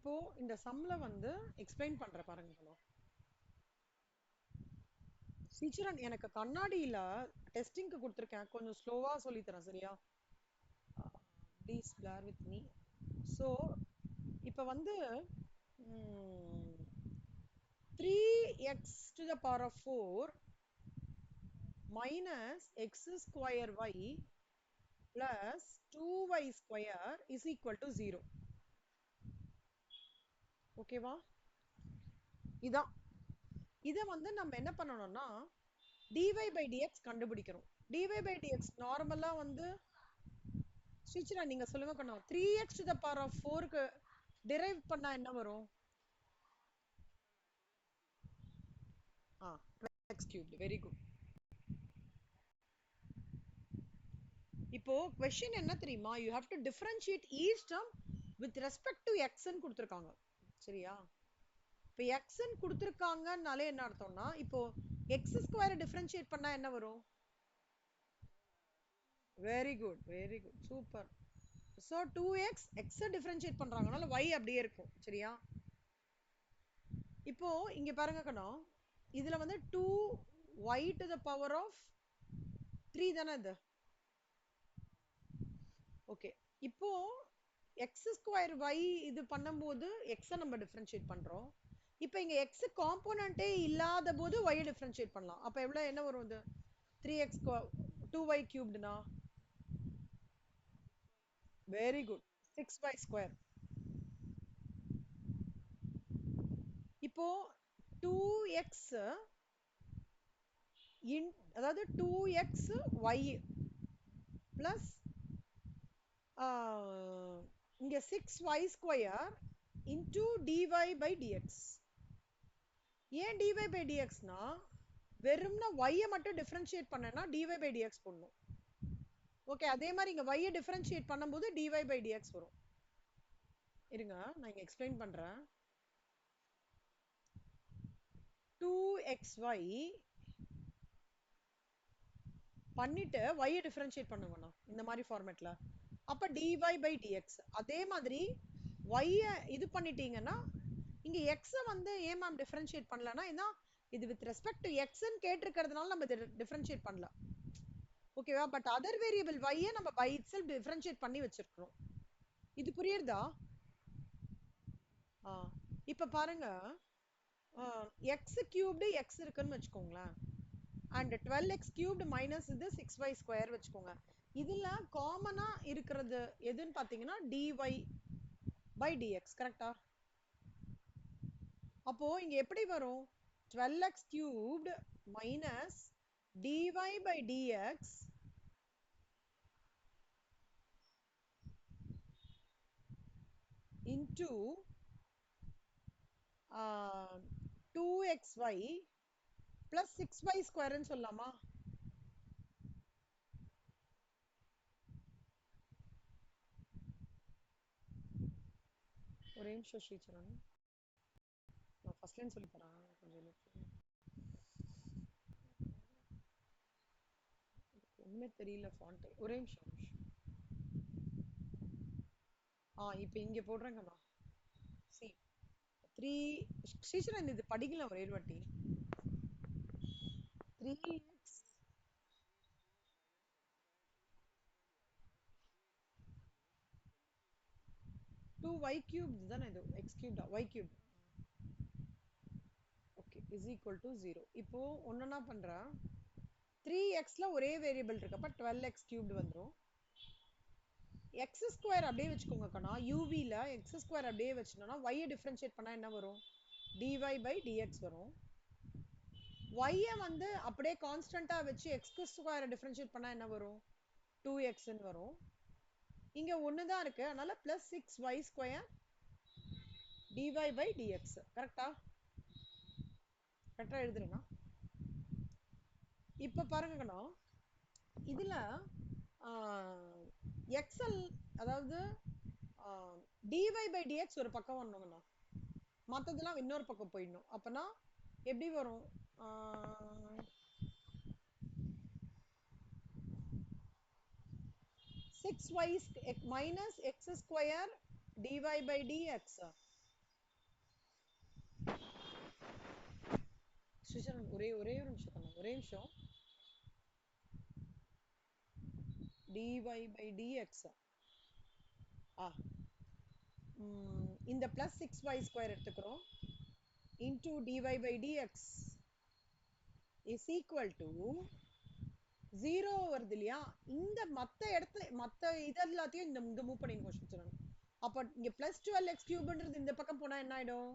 இப்போ இந்த சம்ல வந்து எக்ஸ்பிளைன் பண்ற பாருங்க. டீச்சர் எனக்கு கண்ணாடியில டெஸ்டிங்க்கு கொடுத்துருக்கேன், கொஞ்சம் ஸ்லோவா சொல்லி தரேன் சரியா? Please bear with me. So இப்போ வந்து 3x to the power of 4 minus x square y plus 2y square is equal to 0. ஓகேவா? இதான் இதை வந்து நம்ம என்ன பண்ணணும்னா dy by dx கண்டுபிடிக்கிறோம். dy by dx நார்மலா வந்து ஸ்ரீச்சரா நீங்க சொல்லுங்க கண்ணா, 3x to the power of 4 க்கு derive பண்ணா என்ன வரும்? 12x cubed. Very good. இப்போ question என்ன தெரியுமா? you have to differentiate each term with respect to x ன்னு கொடுத்திருக்காங்க சரியா? இப்போ x ன்னு கொடுத்திருக்காங்கனாலே என்ன அர்த்தம்னா இப்போ x ஸ்கொயர் டிஃபரன்ஷியேட் பண்ணா என்ன வரும்? Very good, very good, super. So 2x x differentiate பண்றாங்கனால y அப்படியே இருக்கும் சரியா? இப்போ இங்க பாருங்க கண்ணா, இதுல வந்து 2y to the power of 3 தானே இது? ஓகே. இப்போ x ஸ்கொயர் y இது பண்ணும்போது x நம்ம டிஃபரன்ஷியேட் பண்றோம். இப்போ இங்க x காம்போனன்ட்டே இல்லாத போது y டிஃபரன்ஷியேட் பண்ணலாம். அப்ப எவ்வளவு என்ன வரும் இது? 3x 2y cubedனா very good 6y square. இப்போ 2x அதாவது 2x y பிளஸ் இங்க 6y square into dy by dx. ஏன் dy by dxனா வெறும்னா y மட்டும் டிஃபரன்ஷியேட் பண்ணனா dy by dx போடணும். ஓகே, அதே மாதிரி இங்க y டிஃபரன்ஷியேட் பண்ணும்போது dy by dx வரும். இருங்க நான் இங்க எக்ஸ்பிளைன் பண்றேன். 2xy பண்ணிட்டு y டிஃபரன்ஷியேட் பண்ணுங்கண்ணா இந்த மாதிரி ஃபார்மேட்ல. அப்ப dy by dx. அதே மாதிரி y இது பண்ணிட்டீங்கன்னா இங்க x வந்து ஏன் மேம் டிஃபரன்ஷியேட் பண்ணலனா இது வித் ரெஸ்பெக்ட் டு x ன்னு கேட்டிருக்கிறதுனால நம்ம டிஃபரன்ஷியேட் பண்ணல. ஓகேவா? பட் அதர் வேரியபிள் y நம்ம by itself டிஃபரன்ஷியேட் பண்ணி வச்சிருக்கோம். இது புரியுதா? இப்ப பாருங்க, x cubed x இருக்குன்னு வச்சுக்கோங்களேன். and 12x cubed minus இது 6y square வச்சுக்கோங்க. இதுல காமனா இருக்கிறது எதுன்னு பாத்தீங்கன்னா dy by dx. கரெக்டா? அப்போ இங்க எப்படி வரும்? 12x cubed minus dy by dx into 2xy plus 6y square ன்னு சொல்லலாமா? ஒரே நிமிஷம் ஸ்ரீச்சரன், நான் ஃபர்ஸ்ட் லைன் சொல்லி தரேன். ஒண்ணுமே தெரியல ஃபாண்ட். ஒரே நிமிஷம். இப்போ இங்க போடுறேங்கண்ணா. see 3 ஸ்ரீச்சரன் இது படிக்கலாம் ஒரே வாட்டி. 3x 2y cubed தானே இது? x cubed y cubed. Okay is equal to 0. இப்போ ஒண்ணா பண்றேன். 3xல ஒரே வேரியபிள் இருக்கு, அப்ப 12x cubed வந்துரும். x ஸ்கொயர் அப்படியே வச்சுக்கோங்க கண்ணா. uvல x ஸ்கொயர் அப்படியே வச்சுட்டோம்னா y டிஃபரன்ஷியேட் பண்ணா என்ன வரும்? dy by dx வரும். y வந்து அப்படியே கான்ஸ்டன்ட்டா வச்சு x ஸ்கொயர் டிஃபரன்ஷியேட் பண்ணா என்ன வரும்? 2x ன்னு வரும். இங்க ஒன்னு தான் இருக்கு, அதனால plus 6y square dy by dx. கரெக்டா? கரெக்டா எழுதுறேனா? இப்ப பாருங்கண்ணா, இதுல xl அதாவது dy by dx ஒரு பக்கம் வரணுங்கண்ணா, மத்ததெல்லாம் இன்னொரு பக்கம் போயிடணும். அப்பனா எப்படி வரும்? 6y minus x square dy by dx ஸ்ரீசரன் ஒரே ஒரே ஒரு நிமிஷம் கண்ணா, ஒரே நிமிஷம். dy by dx ஆ இந்த plus 6y square எடுத்துக்கிறோம் into dy by dx is equal to 0 வருது இல்லையா? இந்த மத்த இடத்துல மத்த இது எல்லாத்தையும் இந்த மூவ் பண்ணிருக்கோம் ஸ்ரீசரன். அப்ப இங்க plus 12x cubeன்றது இந்த பக்கம் போனா என்ன ஆயிடும்?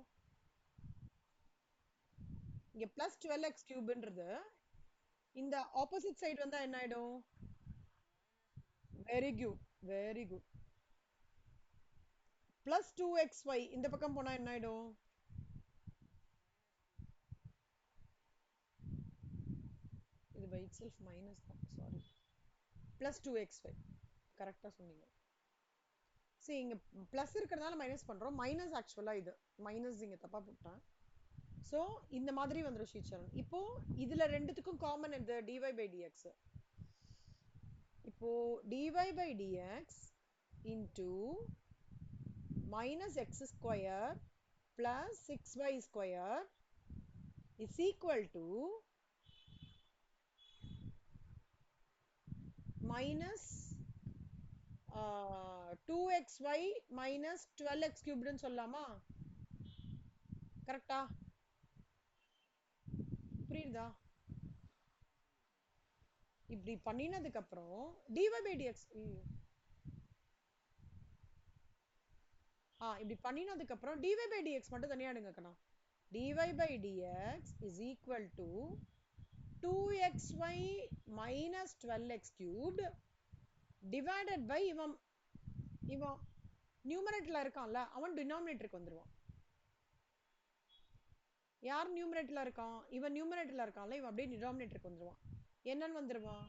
இங்க plus 12x cubeன்றது இந்த ஆப்போசிட் சைடு வந்தா என்ன ஆயிடும்? Very good, very good. plus 2xy இந்த பக்கம் போனா என்ன ஆயிடும்? இது by itself minus தான், சாரி. plus 2xy கரெக்டா சொன்னீங்க. சரி, இங்க பிளஸ் இருக்கிறதுனால மைனஸ் பண்றோம். மைனஸ் ஆக்சுவலா இது மைனஸ் இங்க தப்பா போட்டேன். சோ இந்த மாதிரி வந்துரும் ஸ்ரீசரன். இப்போ இதுல ரெண்டுத்துக்கும் காமன் இந்த dy by dx. இப்போ dy by dx into minus x square plus 6y square is equal to minus 2xy minus 12x cubed ன்னு சொல்லலாமா? கரெக்டா? புரியுதா? இப்படி பண்ணினதுக்கு அப்புறம் dy by dx இப்படி பண்ணினதுக்கு அப்புறம் dy by dx மட்டும் தனியா எடுங்க கண்ணா. dy by dx is equal to 2xy minus 12x cubed divided by இவன் நியூமரேட்டர்ல இருக்கான்ல, அவன் டினாமினேட்டருக்கு வந்துருவான். யார் நியூமரேட்டர்ல இருக்கான்? இவன் நியூமரேட்டர்ல இருக்கான்ல, இவன் அப்படியே டினாமினேட்டருக்கு வந்துருவான். என்னன்னு வந்துருவான்?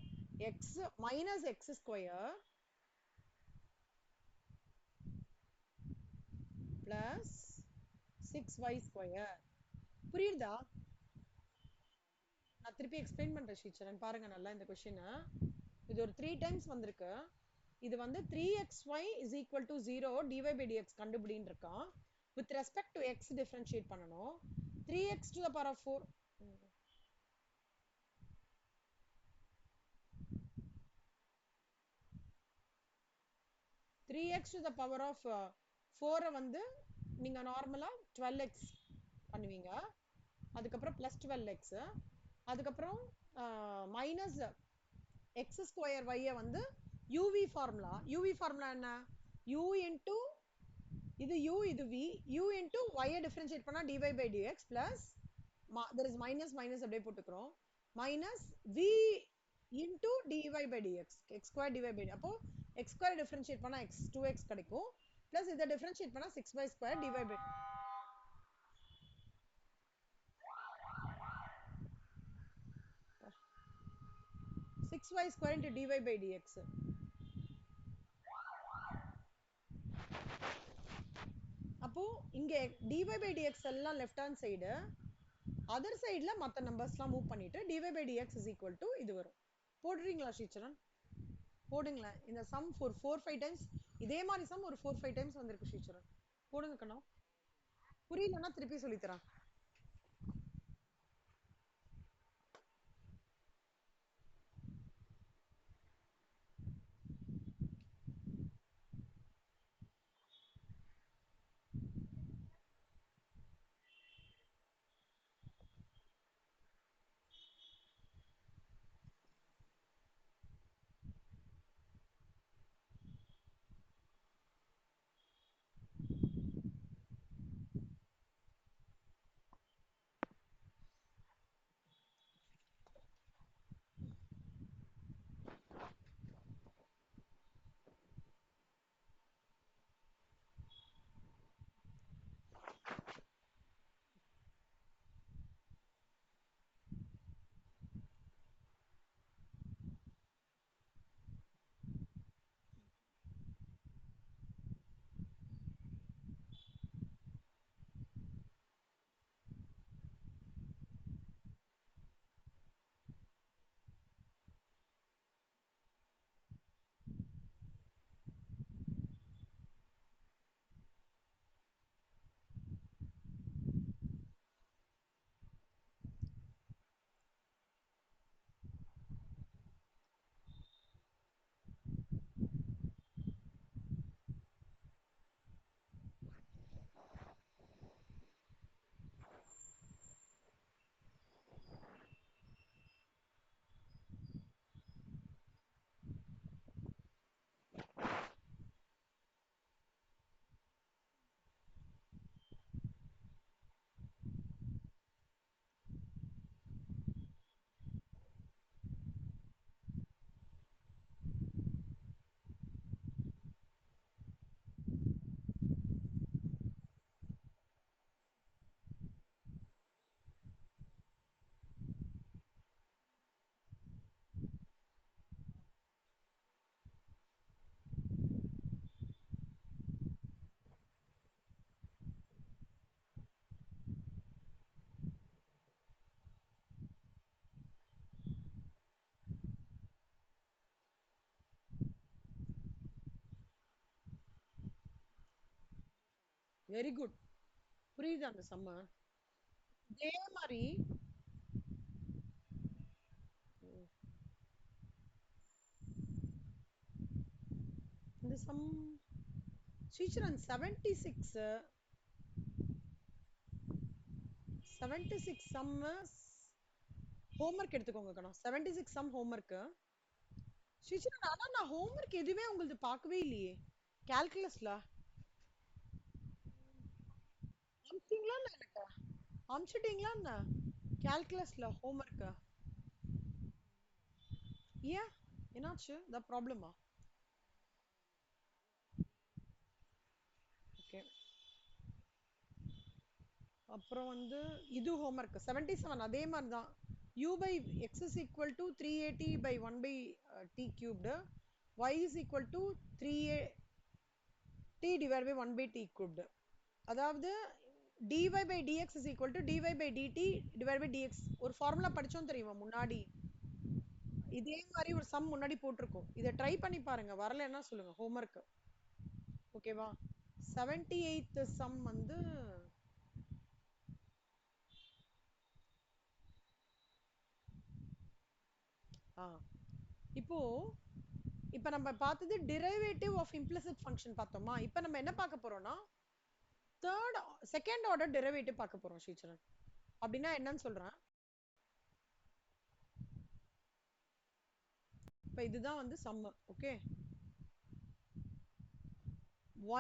x minus x square plus 6y square. புரியுதா? நான் திருப்பி எக்ஸ்பிளைன் பண்றேன் ஸ்ரீசரன், பாருங்க நல்லா இந்த கொஸ்டின். இது ஒரு 3 டைம்ஸ் வந்திருக்கு. இது வந்து 3xy is equal to 0 dy by dx கண்டுபிடின்னு இருக்கான். with respect to x differentiate பண்ணணும். 3x to the power of 4 3x to the power of 4 வந்து நீங்க நார்மலா 12x பண்ணுவீங்க. அதுக்கப்புறம் plus 12x, அதுக்கப்புறம் மைனஸ் x ஸ்கொயர் y வந்து uv ஃபார்முலா. uv ஃபார்முலா என்ன? u into இது u, இது v, u into y differentiate பண்ணா dy by dx plus there is minus minus அப்படியே போட்டுக்கிறோம், minus v into dy by dx x square dy by dx. அப்போ x square differentiate பண்ணா x 2x கிடைக்கும், plus இதை differentiate பண்ணா 6y square dy by 6y square into dy by dx. அப்போ இங்க dy by dx எல்லாம் left hand side, other சைடுல மத்த நம்பர்ஸ்லாம் மூவ் பண்ணிட்டு dy by dx is equal to இது வரும். போடுறீங்களா ஸ்ரீசரன்? போடுங்களேன். இந்த சம் for 4-5 டைம்ஸ் இதே மாதிரி சம் ஒரு 4-5 டைம்ஸ் வந்திருக்கு ஸ்ரீசரன். போடுங்க கண்ணா. புரியலன்னா திருப்பி சொல்லித்தரேன். Very good. புரியுது அந்த சம்ம. இதே மாதிரி இந்த சம் ஸ்ரீச்சரன் 76 76 சம் ஹோம்ஒர்க் எடுத்துக்கோங்க கண்ணா. 76 சம் ஹோம்ஒர்க். ஸ்ரீச்சரன் ஆனா நான் ஹோம்ஒர்க் எதுவுமே உங்களுக்கு பார்க்கவே இல்லையே கால்குலஸ்ல. அமிச்சிட்டீங்களா என்ன எனக்கு? அமிச்சிட்டீங்களா என்ன கால்குலஸ்ல ஹோம்ஒர்க்? ஏன் என்னாச்சு? த ப்ராப்ளமா? ஓகே. அப்புறம் வந்து இது ஹோம்ஒர்க் 77 அதே மாதிரி தான். u by x is equal to 380 by 1 by t cubed, y is equal to 3t divided by 1 by t cubed. அதாவது dy by dx is equal to dy by dt divided by dx. ஒரு formula படிச்சோம் தெரியுமா முன்னாடி? இதே மாதிரி ஒரு some முன்னாடி போட்டிருக்கோம். இதை ட்ரை பண்ணி பாருங்க, வரலன்னா சொல்லுங்க ஹோம்ஒர்க். ஓகேவா? 78th சம் வந்து இப்போ இப்ப நம்ம பார்த்தது டெரிவேட்டிவ் ஆஃப் இம்ப்ளிசிட் ஃபங்க்ஷன் பார்த்தோமா? இப்ப நம்ம என்ன பார்க்க போறோம்னா செகண்ட் ஆர்டர் டெரிவேட்டிவ் பார்க்க போறோம் ஸ்ரீச்சரன். அப்படின்னா என்னன்னு சொல்றேன். இப்ப இதுதான் வந்து sum. Okay.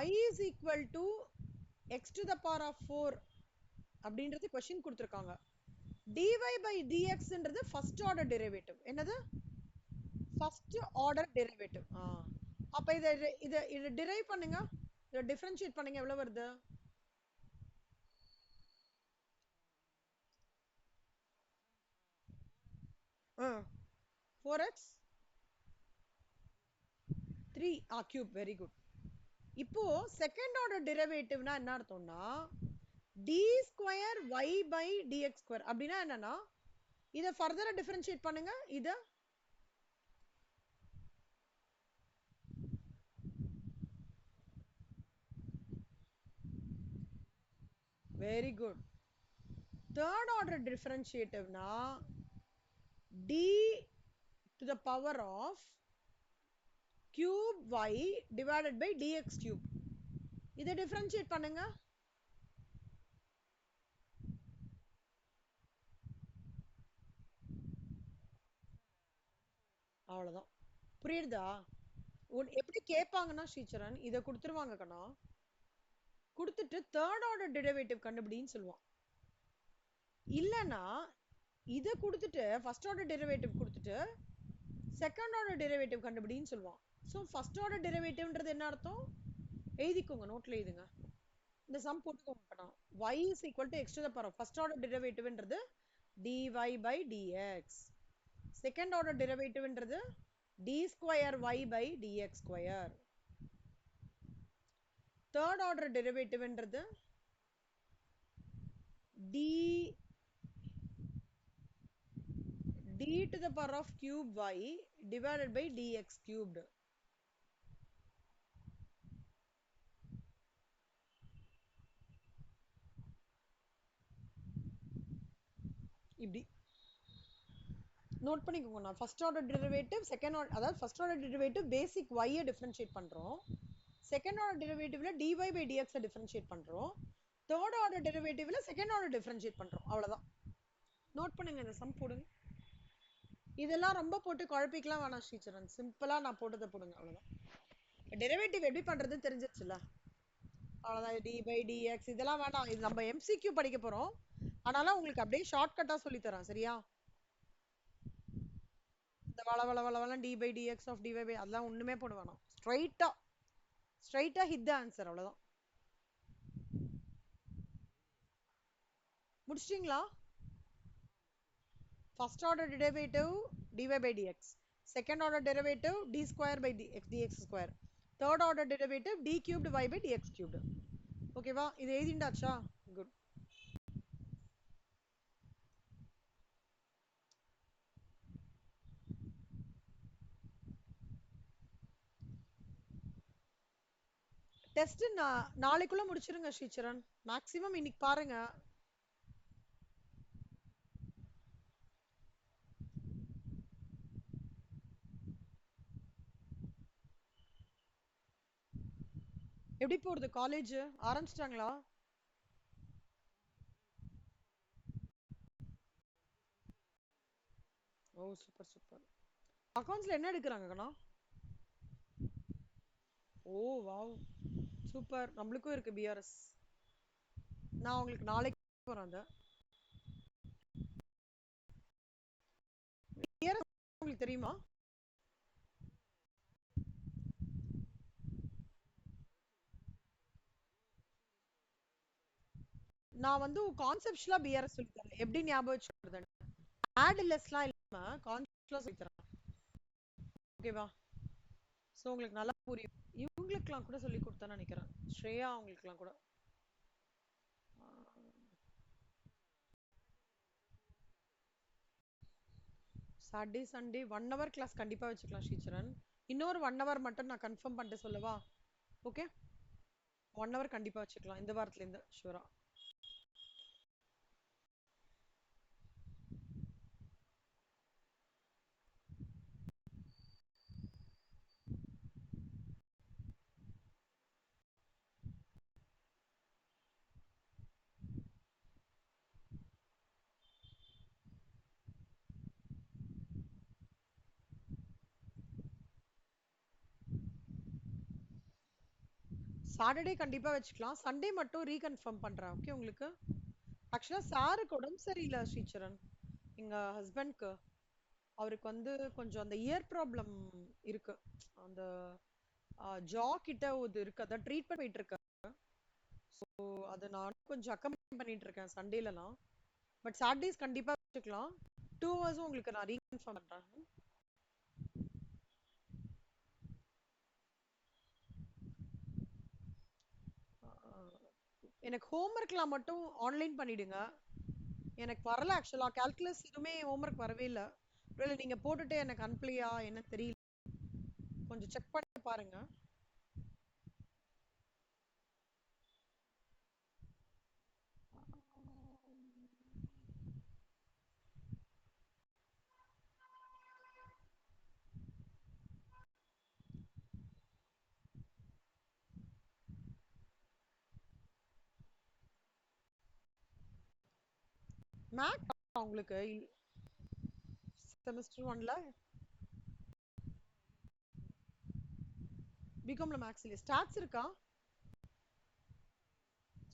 y is equal to x to the power of 4 அப்படின்றது क्वेश्चन கொடுத்திருக்காங்க. dy by dxன்றது ஃபர்ஸ்ட் ஆர்டர் டெரிவேட்டிவ். என்னது? First order derivative. அப்ப இத இத இத டிரைவ் பண்ணுங்க. இத டிஃபரன்ஷியேட் பண்ணுங்க. எவ்வளவு வருது? 4x 3 cube. Very good. இப்போ செகண்ட் ஆர்டர் டெரிவேட்டிவ்னா என்ன அர்த்தம்னா d square y by dx square. அப்படின்னா என்னன்னா இத ஃபர்தரா டிஃபரன்ஷியேட் பண்ணுங்க. இத வெரி குட். தேர்ட் ஆர்டர் டிஃபரன்ஷியேட்டிவ்னா d to the power of cube y divided by dx cube. இத டிஃபரன்ஷியேட் பண்ணுங்க. அவ்வளவுதான். புரியுதா? எப்படி கேட்பாங்கன்னா ஸ்ரீச்சரன் இத கொடுத்துருவாங்க கண்ணா. கொடுத்துட்டு தேர்ட் ஆர்டர் டெரிவேட்டிவ் கண்டுபிடின்னு சொல்லுவான். இல்லனா இத கொடுத்துட்டு ஃபர்ஸ்ட் ஆர்டர் டெரிவேட்டிவ் கொடுத்துட்டு செகண்ட் ஆர்டர் டெரிவேட்டிவ் கண்டுபிடின்னு சொல்லுவான். ஸோ ஃபர்ஸ்ட் ஆர்டர் டெரிவேட்டிவ்ன்றது என்ன அர்த்தம்? எழுதிக்கோங்க, நோட்ல எழுதுங்க. இந்த சம் போட்டுக்கோங்க. y is equal to x to the power of first order derivative ன்றது dy by dx. Second order derivative ன்றது d square y by dx square. Third order derivative ன்றது d to the power of cube y divided by dx cubed. இப்படி note பண்ணிக்கோங்க. நான் first order derivative second order, அதாவது first order derivative basic y differentiate பண்றோம். Second order டெரிவேட்டிவ்ல dy by dx differentiate பண்றோம். Third order டெரிவேட்டிவ்ல second order differentiate பண்றோம். அவ்வளவுதான். நோட் பண்ணுங்க, இந்த சம் போடுங்க. இதெல்லாம் ரொம்ப போட்டு குழப்பிக்கலாம் வேணாம் ஸ்ரீச்சரன். சிம்பிளா நான் போட்டதை போடுங்க. அவ்வளவுதான். டெரிவேட்டிவ் எப்படி பண்றதுன்னு தெரிஞ்சிருச்சுல. அவ்வளவுதான். dy by dx இதெல்லாம் வேணாம். இது நம்ம MCQ படிக்க போறோம். ஆனாலும் உங்களுக்கு அப்படியே ஷார்ட்கட்டா சொல்லி தரேன். சரியா? இந்த வள dy by dx of dy by அதெல்லாம் ஒண்ணுமே போட வேணாம். ஸ்ட்ரைட்டா ஹிட் த ஆன்சர். அவ்வளவுதான். முடிச்சிட்டீங்களா? First order derivative dy by dx, second order derivative d square by dx square, third order derivative d cubed y by dx cubed. ஓகேவா? இது எழுதிண்டாச்சா? Good. Test நாளைக்குள்ள முடிச்சிருங்க ஸ்ரீச்சரன். மேக்ஸிமம் இன்னைக்கு பாருங்க. எப்படி போறது காலேஜ்? ஆரம்பிச்சிட்டாங்களா? ஓ சூப்பர் சூப்பர். அக்கவுண்ட்ஸ்ல என்ன எடுக்கிறாங்க கண்ணா? ஓ வாவ் சூப்பர். நம்மளுக்கும் இருக்கு பிஆர்எஸ். நான் உங்களுக்கு நாளைக்கு வரேன். அந்த பிஆர்எஸ் உங்களுக்கு தெரியுமா? நான் வந்து கான்செப்ட்ஸ்லாம் பிஆர்எஸ் சொல்லி தரேன். எப்படி ஞாபகம் வச்சுக்கிறது? ஆட் லெஸ்லாம் இல்லாம கான்செப்ட்ஸ்லாம் சொல்லி தரேன். ஓகேவா? சோ உங்களுக்கு நல்லா புரியும். இவங்களுக்குலாம் கூட சொல்லி கொடுத்தேன்னு நினைக்கிறேன். ஸ்ரேயா அவங்களுக்குலாம் கூட. சாட்டர்டே சண்டே 1 hour கிளாஸ் கண்டிப்பா வச்சுக்கலாம் ஸ்ரீச்சரன். இன்னொரு 1 hour மட்டும் நான் கன்ஃபார்ம் பண்ணிட்டு சொல்லவா? ஓகே 1 hour கண்டிப்பா வச்சுக்கலாம் இந்த வாரத்துல இருந்து ஷூரா. சாட்டர்டே கண்டிப்பா வச்சுக்கலாம். சண்டே மட்டும் ரீகன்ஃபார்ம் பண்றேன். ஓகே உங்களுக்கு? ஆக்சுவலா சாருக்கு உடம்பு சரியில்லை ஸ்ரீச்சரன். எங்க ஹஸ்பண்ட்க்கு அவருக்கு வந்து கொஞ்சம் அந்த இயர் ப்ராப்ளம் இருக்கு. அந்த ஜா கிட்ட ஒரு இருக்கு. அதான் ட்ரீட்மெண்ட் போயிட்டு இருக்கு. ஸோ அதை நான் கொஞ்சம் அக்கம்பெனி பண்ணிட்டு இருக்கேன் சண்டேலலாம். பட் சாட்டர்டேஸ் கண்டிப்பா வச்சுக்கலாம். 2 hours உங்களுக்கு நான் ரீகன்ஃபார்ம் பண்றேன். எனக்கு ஹோம்ஒர்க்லாம் மட்டும் ஆன்லைன் பண்ணிடுங்க. எனக்கு வரல ஆக்சுவலா கால்குலஸ் எதுவுமே ஹோம்ஒர்க் வரவே இல்லை. ஒருவேளை நீங்க போட்டுட்டு எனக்கு அனுப்பலையா என்ன தெரியல. கொஞ்சம் செக் பண்ணி பாருங்க. மேக் உங்களுக்கு செமஸ்டர் 1ல பிகாம்ல மேக்ஸ் இல்லையா? ஸ்டாட்ஸ் இருக்கா?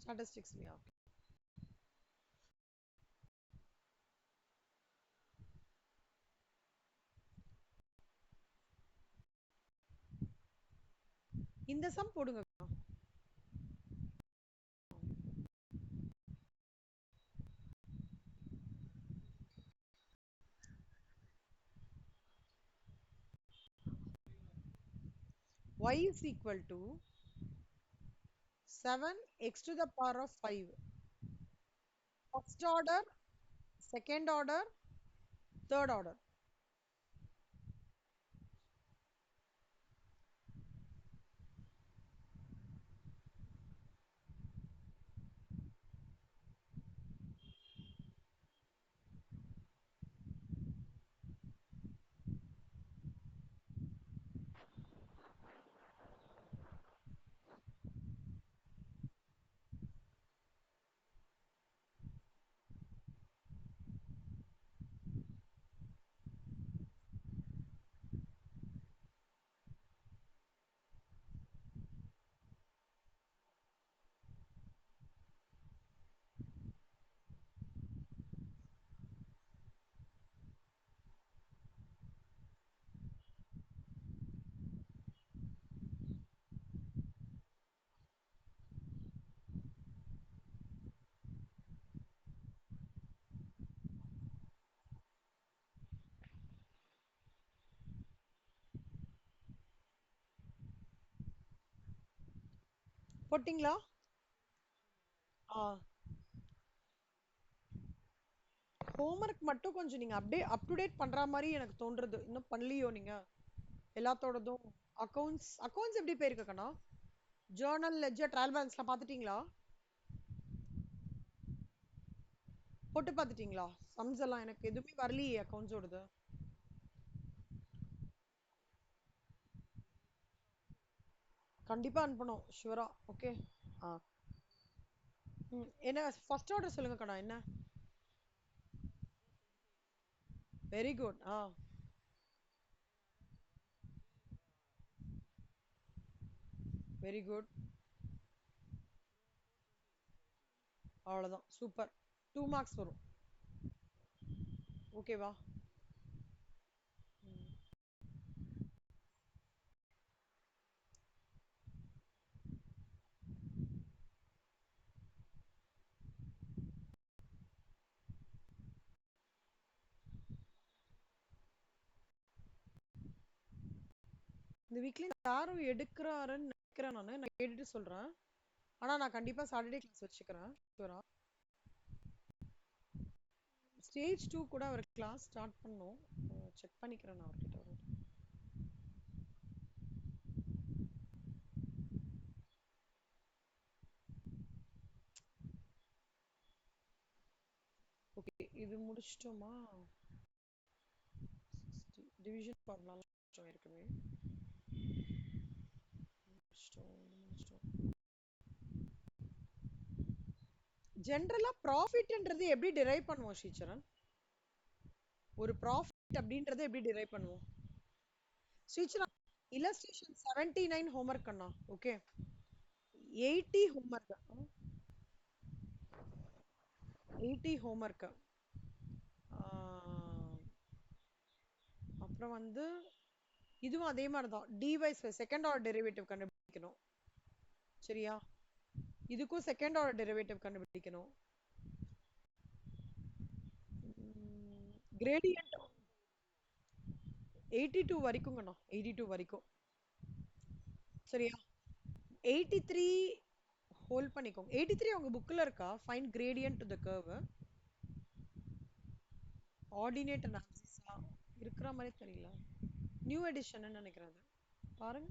ஸ்டாட்டிஸ்டிக்ஸ் இல்லையா? இந்த சம் போடுங்க. y is equal to 7x to the power of 5. First order, second order, third order. போட்டிங்களா? ஹோம்ஒர்க் மட்டும் கொஞ்சம் நீங்க அப்படியே அப் டு டேட் பண்ற மாதிரி எனக்கு தோன்றது. இன்னும் பண்ணலையோ நீங்க எல்லாத்தோடதும்? அக்கவுண்ட்ஸ் எப்படி போயிருக்கு கண்ணா? ஜேர்னல் லெட்ஜர் ட்ரையல் பேலன்ஸ்லாம் பார்த்துட்டீங்களா? போட்டு பார்த்துட்டீங்களா? சம்ஸ் எல்லாம் எனக்கு எதுவுமே வரலையே அக்கௌண்ட்ஸோடது. கண்டிப்பா அனுப்பணும் ஷுவரா. ஓகே. ஆ. என்ன ஃபர்ஸ்ட் ஆர்டர் சொல்லுங்க கண்ணா என்ன? Very good. ஆ. Very good. அவ்வளோதான் சூப்பர். 2 மார்க்ஸ் வரும். ஓகேவா? இந்த வீக்லி யாரும் எடுக்கிறாருன்னு நினைக்கிறேன். நான் கேட்டுட்டு சொல்றேன். ஆனா நான் கண்டிப்பா சாட்டர்டே கிளாஸ் வச்சுக்கிறேன் ஷூரா. ஸ்டேஜ் 2 கூட அவர் கிளாஸ் ஸ்டார்ட் பண்ணோம். செக் பண்ணிக்கிறேன் நான் அவர்கிட்ட ஒரு. ஓகே இது முடிச்சிட்டோமா? டிவிஷன் ஃபார்முலாலாம் முடிச்சிட்டோம் ஏற்கனவே. ஜென்ரலா ப்ராஃபிட்ன்றது எப்படி டிரைவ் பண்ணுவோம் ஸ்ரீச்சரன்? ஒரு ப்ராஃபிட் அப்படின்றத எப்படி டிரைவ் பண்ணுவோம்? ஸ்ரீச்சரன் இல்லஸ்ட்ரேஷன் 79 ஹோம்வொர்க் அண்ணா. Okay 80 homework. 80 ஹோம்வொர்க். அப்புறம் வந்து இதுவும் அதே மாதிரி தான். டிவைஸ் செகண்ட் ஆர்டர் டெரிவேட்டிவ் கண்டுபிடிக்கணும். சரியா? இதுக்கும் செகண்ட் ஆர்டர் டெரிவேட்டிவ் கண்டுபிடிக்கணும். கிரேடியன்ட் 82 வரைக்கும்ங்கண்ணா. 82 வரைக்கும். சரியா? 83 ஹோல்ட் பண்ணிக்கோங்க. 83 உங்க புக்ல இருக்கா? Find gradient to the curve. Ordinate அனாலிசிஸா இருக்கிற மாதிரி தெரியல. நியூ எடிஷன் நினைக்கிறேன் அது. பாருங்க.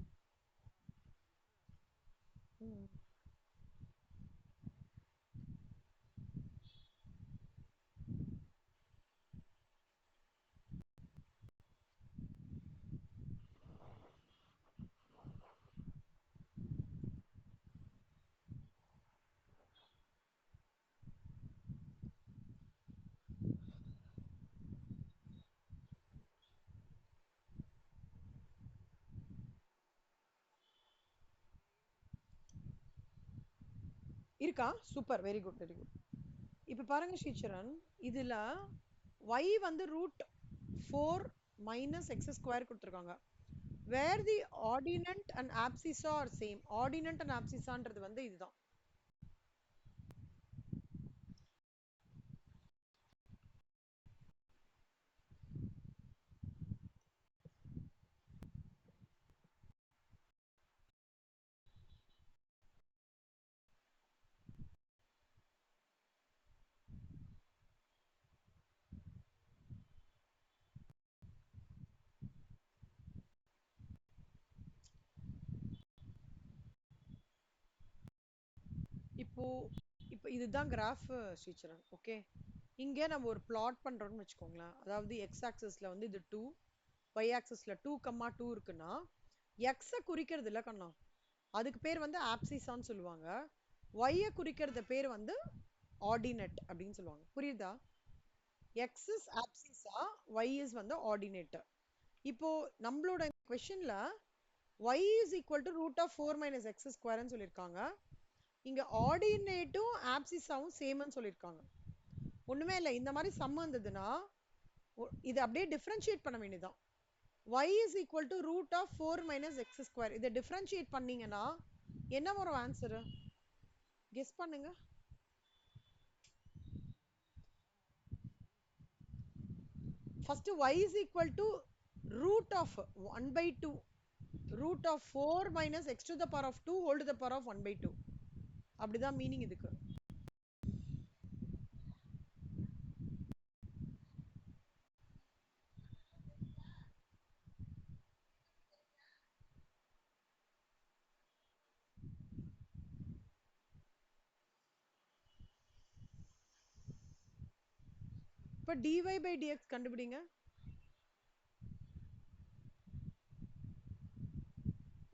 இருக்கா? Super. Very good very good. இப்போ பாருங்க ஸ்ரீச்சரன், இதுல y வந்து ரூட் 4 மைனஸ் எக்ஸ் ஸ்கொயர் கொடுத்துருக்காங்க. வேர் தி ஆர்டினன்ட் அண்ட் ஆப்சிசா ஆர் சேம். ஆர்டினன்ட் அண்ட் ஆப்சிசான்றது வந்து இதுதான். இப்போ இப்போ இதுதான் கிராஃப் ஸ்ரீச்சரன். ஓகே இங்கே நம்ம ஒரு பிளாட் பண்றோம்னு வச்சுக்கோங்களேன். அதாவது எக்ஸ் ஆக்சஸ்ல வந்து இது 2, ஒய் ஆக்சஸ்ல 2, 2 இருக்குன்னா எக்ஸை குறிக்கிறது இல்ல கண்ணா, அதுக்கு பேர் வந்து ஆப்சிசான்னு சொல்லுவாங்க. ஒய்யை குறிக்கிறது பேர் வந்து ஆர்டினேட் அப்படின்னு சொல்லுவாங்க. புரியுதா? எக்ஸ் இஸ் ஆப்சிசா, ஒய் இஸ் வந்து ஆர்டினேட். இப்போ நம்மளோட கொஸ்டின்ல y is equal to root of 4 minus x square ன்னு சொல்லியிருக்காங்க. இங்க ஆர்டினேட்டும் ஆப்சிஸாவும் சேம்னு சொல்லியிருக்காங்க. ஒண்ணுமே இல்லை. இந்த மாதிரி சம் வந்ததுன்னா இது அப்படியே டிஃபரன்ஷியேட் பண்ண வேண்டியதுதான். y is equal to root of 4 minus x square. இதை டிஃபரன்ஷியேட் பண்ணீங்கன்னா என்ன வரும் ஆன்சர்? கெஸ் பண்ணுங்க. First y is equal to root of 1 by 2. root of 4 minus x to the power of 2 whole to the power of 1 by 2. அப்படிதான் meaning இதுக்கு. இப்ப dy by dx கண்டுபிடிங்க.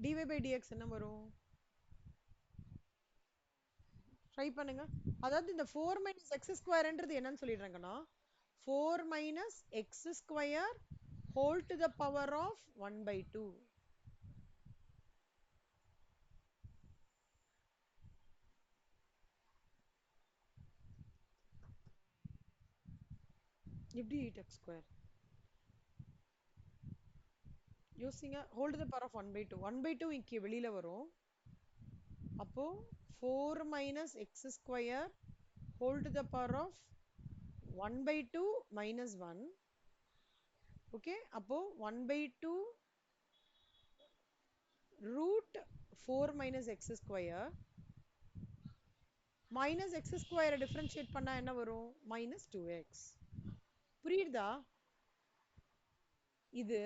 dy by dx என்ன வரும்? Try பண்ணுங்க. அதாவது இந்த 4 minus x squareன்றது என்னன்னு சொல்லிடுறேங்கண்ணா. 4 minus x square whole to the power of 1 by 2. எப்படி 8x square? யோசிங்க. whole to the power of 1 by 2. 1 by 2 இங்கே வெளியில வரும். அப்போ 4 minus x square whole to the power of 1 by 2 minus 1. Okay, அப்போ 1 by 2 root 4 minus x square minus x square differentiate பண்ணா என்ன வரும்? minus 2x. புரியுதா? இது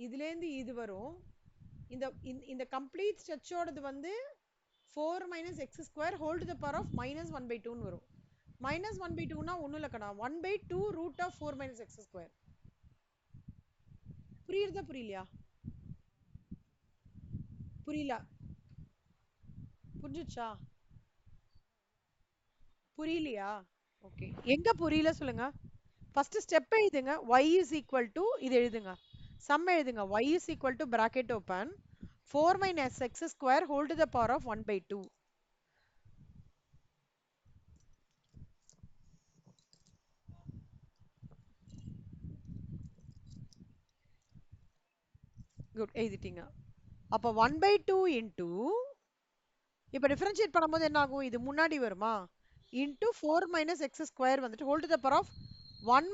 இதுலேருந்து இது வரும். இந்த complete stretch ஓடது வந்து 4 minus x square whole to the power of minus 1 by 2 ன்னு வரும். minus 1 by 2 னா ஒண்ணும் இல்லக்கடா. 1 by 2 root of 4 minus x square. புரியுதா புரியலையா? புரியல. புரிஞ்சுச்சா? புரியலையா? ஓகே. எங்க புரியல சொல்லுங்க. ஃபர்ஸ்ட் ஸ்டெப் எழுதுங்க. y is equal to இது எழுதுங்க. சம் எழுதுங்க. y is equal to bracket open 4 minus x square whole to the power of 1 by 2. Good எழுதிட்டீங்க. அப்ப 1 by 2 into இப்ப டிஃபரன்ஷியேட் பண்ணும்போது என்ன ஆகும்? இது முன்னாடி வருமா? into 4 minus x square வந்துட்டு whole to the power of 1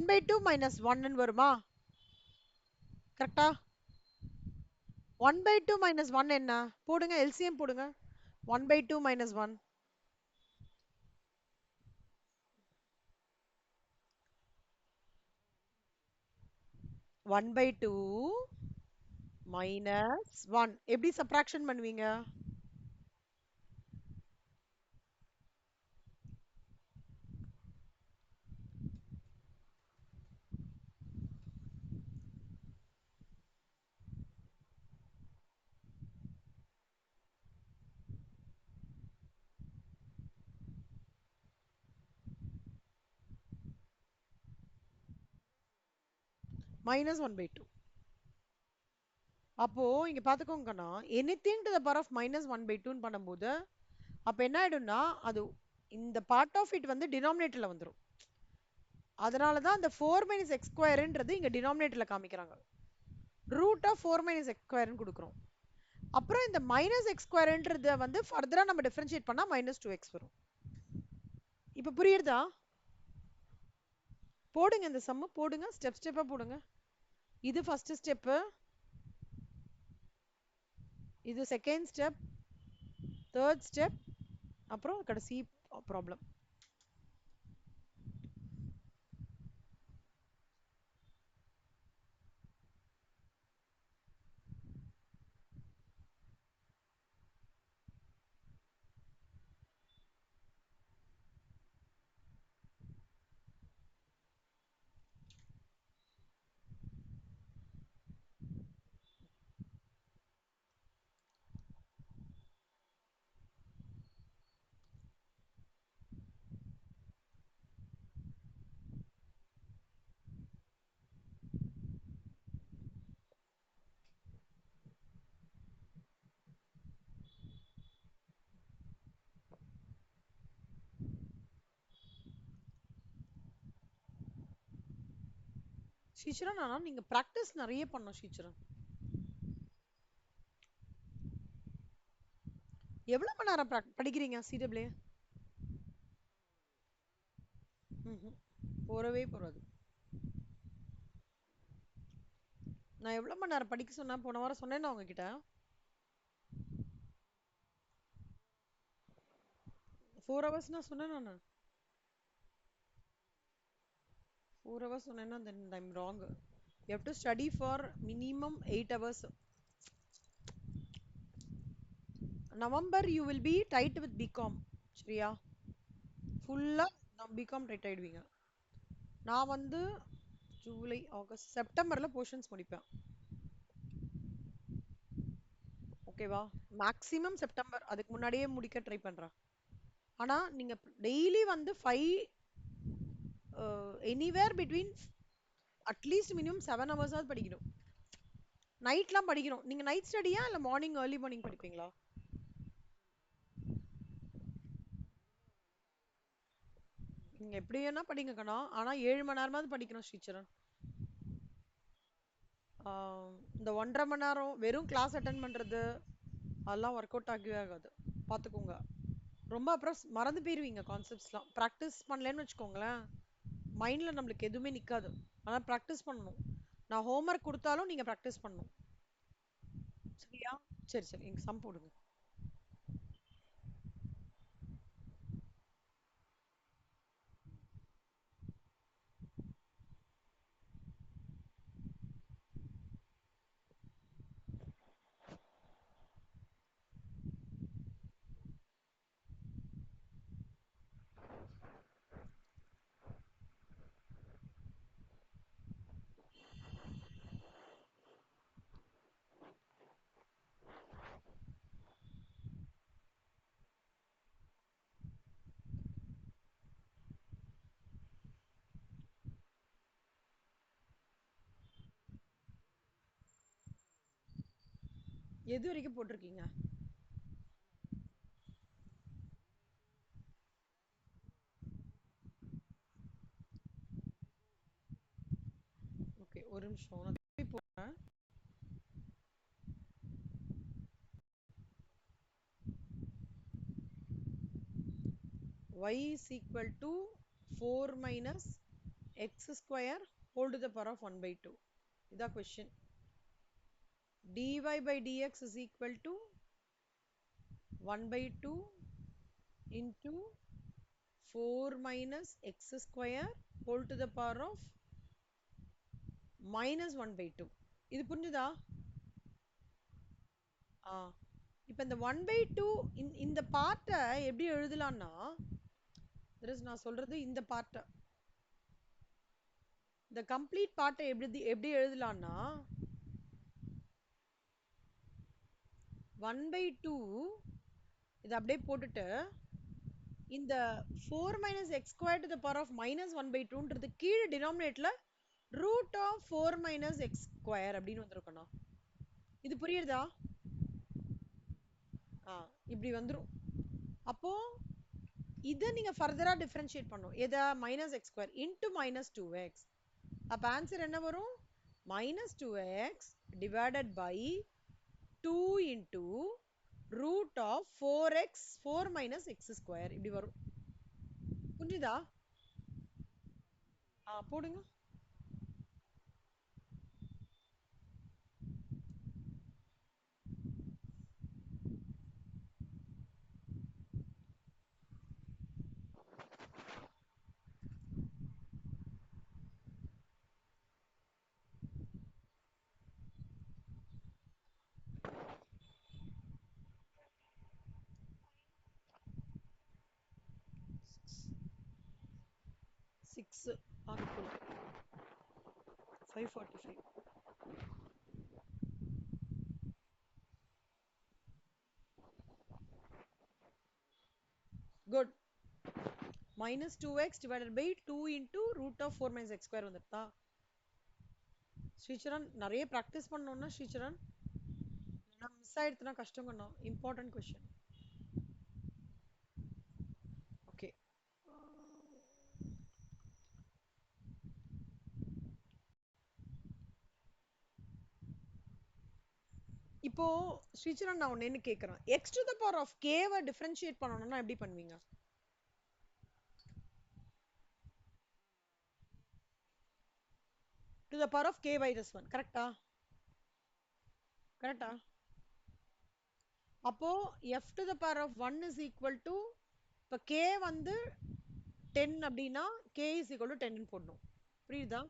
by 2 minus 1 ன்னு வருமா? கரெக்டா? 1 by 2 minus 1 என்ன? போடுங்க LCM போடுங்க. 1 by 2 minus 1. 1 by 2 minus 1. எப்படி சப்ராக்ஷன் பண்ணுவீங்க? minus 1 by 2. அப்போ இங்க பாத்துக்கோங்கண்ணா, anything to the power of minus 1 by 2 ன்னு பண்ணும்போது அப்ப என்ன ஆயிடும்னா அது இந்த பார்ட் ஆஃப் இட் வந்து டினாமினேட்டர்ல வந்துரும். அதனால தான் அந்த 4 minus x ஸ்கொயர்ன்றது இங்க டினாமினேட்டர்ல காமிக்கிறாங்க. ரூட் ஆஃப் 4 minus x ஸ்கொயர்னு கொடுக்குறோம். அப்புறம் இந்த மைனஸ் எக்ஸ் ஸ்கொயர்ன்றத வந்து ஃபர்தரா நம்ம டிஃபரன்ஷியேட் பண்ணா minus 2x வரும். இப்ப புரியுதா? போடுங்க இந்த சம்ம போடுங்க. ஸ்டெப் ஸ்டெப்பா போடுங்க. இது ஃபர்ஸ்ட் ஸ்டெப். இது செகண்ட் ஸ்டெப். Third step. அப்புறம் கடைசி ப்ராப்ளம். ஸ்ரீச்சரன் ஆனா நீங்க பிராக்டிஸ் நிறைய பண்ணணும் ஸ்ரீச்சரன். எவ்வளவு மணி நேரம் படிக்கிறீங்க சிடபிள்யூ? போறவே போறாது. நான் எவ்வளவு மணி நேரம் படிக்க சொன்னா போன வாரம் சொன்னேன்னா உங்ககிட்ட 4 hours நான் சொன்னேன். நான் 4 hours சொன்னேன்னா then I'm wrong. You have to study for minimum 8 hours. November you will be tight with BCom. சரியா? ஃபுல்லா நான் BCom டைட் ஆயிடுவீங்க. நான் வந்து ஜூலை ஆகஸ்ட் செப்டம்பர்ல போர்ஷன்ஸ் முடிப்பேன். ஓகேவா? மேக்ஸிமம் செப்டம்பர் அதுக்கு முன்னாடியே முடிக்க ட்ரை பண்றேன். ஆனா நீங்க டெய்லி வந்து 5 anywhere between at least minimum 7 hours ஆவது படிக்கணும். நைட்லாம் படிக்கணும். நீங்க நைட் ஸ்டடியா இல்ல மார்னிங் ஏர்லி மார்னிங் படிப்பீங்களா? நீங்க எப்படி வேணா படிங்க கண்ணா. ஆனா 7 மணி நேரமாவது படிக்கணும் ஸ்ரீச்சரன். இந்த 1.5 மணி நேரம் வெறும் கிளாஸ் அட்டென்ட் பண்றது அதெல்லாம் ஒர்க் அவுட் ஆகவே ஆகாது. பாத்துக்கோங்க. ரொம்ப அப்புறம் மறந்து போயிருவீங்க கான்செப்ட்ஸ்லாம். ப்ராக்டிஸ் பண்ணலன்னு வச்சுக்கோங்களேன், மைண்ட்ல நம்மளுக்கு எதுவுமே நிக்காது. ஆனா ப்ராக்டிஸ் பண்ணணும். நான் ஹோம்ஒர்க் கொடுத்தாலும் நீங்க ப்ராக்டிஸ் பண்ணணும். சரியா? சரி சரி, இங்க சம் போடுங்க. எது வரைக்கும் போட்டிருக்கீங்க? ஓகே, ஒரு நிமிஷம் நான் திருப்பி போடுறேன். y is equal to 4 minus x square whole to the power of 1 by 2. இதான் question. dy by dx is equal to 1 by 2 into 4 minus x square whole to the power of minus 1 by 2. இது புரிஞ்சுதா? ஆ இப்போ இந்த 1 by 2 இந்த பார்ட்டை எப்படி எழுதலாம்னா, நான் சொல்றது இந்த பார்ட்டை, இந்த கம்ப்ளீட் பார்ட்டை எப்படி எப்படி எழுதலாம்னா 1 by 2 இதை அப்படியே போட்டுட்டு இந்த 4 minus x square to the power of minus 1 by 2ன்றது கீழே டினாமினேட்ல root of 4 minus x square அப்படின்னு வந்திருக்கணும். இது புரியுதா? இப்படி வந்துரும். அப்போ இதை நீங்க ஃபர்தரா டிஃபரன்ஷியேட் பண்ணும். எதை? Minus x square into minus two x. அப்ப ஆன்சர் என்ன வரும்? Minus two x divided by two into root of four x four minus x square இப்படி வரும். புரிஞ்சுதா? போடுங்க. சிக்ஸ் ஆகிக்கொள் 545. Good. Minus two x divided by two into root of four minus x square வந்துட்டா? ஸ்ரீச்சரன் நிறைய practice பண்ணோம்னா ஸ்ரீச்சரன் நான் miss ஆயிடுச்சுனா கஷ்டம் பண்ணோம். Important question. ஓகே, இப்போ ஸ்ரீச்சரன் நான் ஒன்னு கேக்குறேன். x to the power of k வை டிஃபரன்ஷியேட் பண்ணனும்னா எப்படி பண்ணுவீங்க? to the power of k minus 1 கரெக்ட்டா? கரெக்ட்டா? அப்போ f to the power of 1 is equal to இப்ப k வந்து 10 அப்படின்னா k is equal to 10 ன்னு போடணும். புரியுதா?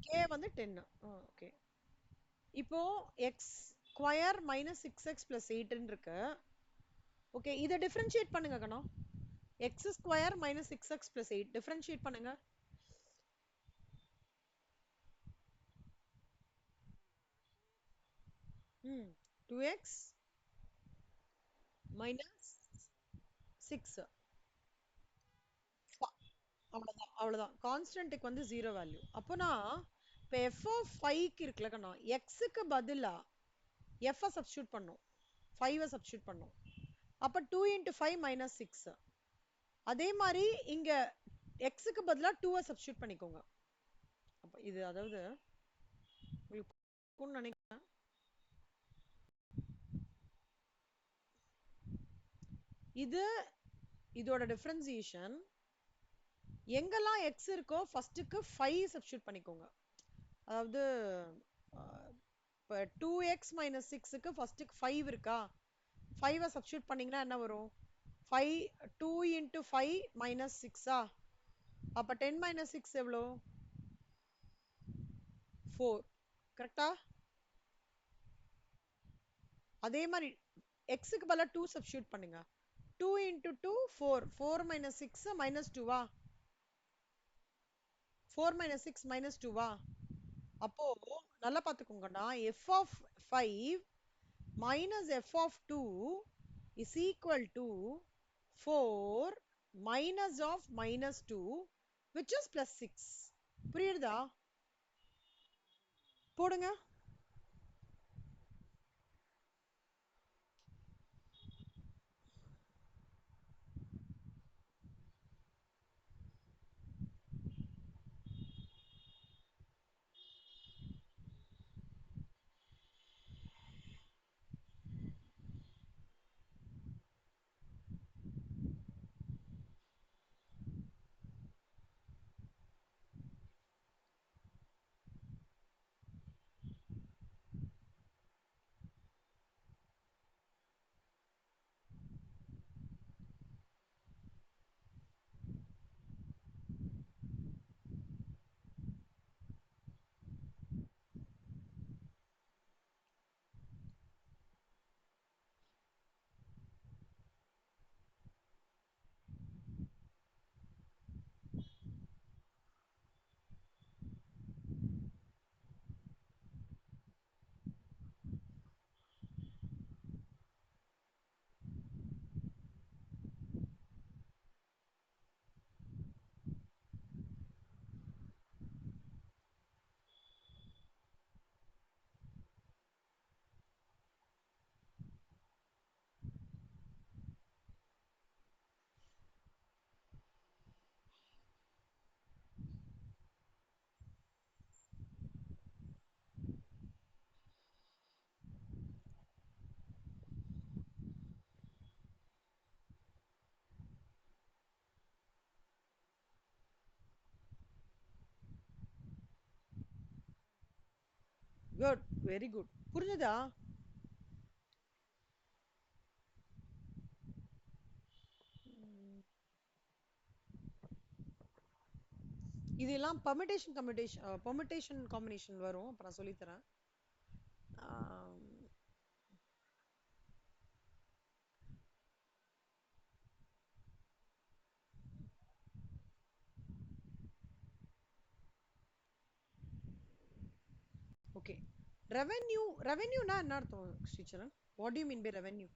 k வந்து 10. ஓகே. இப்போ x square minus six x plus எயிட்னு இருக்கு. ஓகே, இதை டிஃபரன்ஷியேட் பண்ணுங்க கண்ணா. x square minus six x plus eight differentiate பண்ணுங்க. ம் 2x மைனஸ் 6. அவ்வளவுதான் அவ்வளவுதான் கான்ஸ்டன்ட்டுக்கு வந்து 0 வேல்யூ. அப்போ நான் இப்போ எஃப் ஆஃப் ஃபைவ்க்கு இருக்குல்ல கண்ணா, எக்ஸுக்கு பதிலா எஃப் சப்ஸ்டியூட் பண்ணும், 5 சப்ஸ்டியூட் பண்ணும். அப்போ 2 இன்ட்டு 5 மைனஸ் 6. அதே மாதிரி இங்க எக்ஸுக்கு பதிலா 2 சப்ஸ்டியூட் பண்ணிக்கோங்க. அப்போ இது அதாவது உங்களுக்கு நினைக்கிறேன் இது இதோட டிஃபரன்சியேஷன் எங்கெல்லாம் எக்ஸ் இருக்கோ ஃபர்ஸ்ட்டுக்கு 5 சப்ஸ்டியூட் பண்ணிக்கோங்க. அதாவது இப்போ 2x மைனஸ் 6க்கு ஃபர்ஸ்ட்டுக்கு 5 இருக்கா, 5 சப்ஸ்டியூட் பண்ணீங்கன்னா என்ன வரும், 5 2 இன்ட்டு 5 மைனஸ் 6ஆ, அப்போ 10 மைனஸ் 6 எவ்வளோ, 4. கரெக்டா? அதே மாதிரி எக்ஸுக்கு பதிலா 2 சப்ஸ்டியூட் பண்ணுங்க. 2 இன்ட்டு 2 4, 4 மைனஸ் 6 மைனஸ் 2வா, 4 மைனஸ் 6 மைனஸ் 2வா. அப்போ நல்லா பார்த்துக்கோங்கண்ணா, f of 5 minus f of 2 is equal to 4 minus of minus 2 which is plus 6. புரியுதா? போடுங்க. Good, very good. புரிஞ்சுதா? இதெல்லாம் பெர்மிட்டேஷன் காம்பினேஷன் வரும், அப்புறம் நான் சொல்லித்தரேன். ஓகே, ரெவென்யூனா என்ன அர்த்தம் Sricharan? What do you mean by revenue?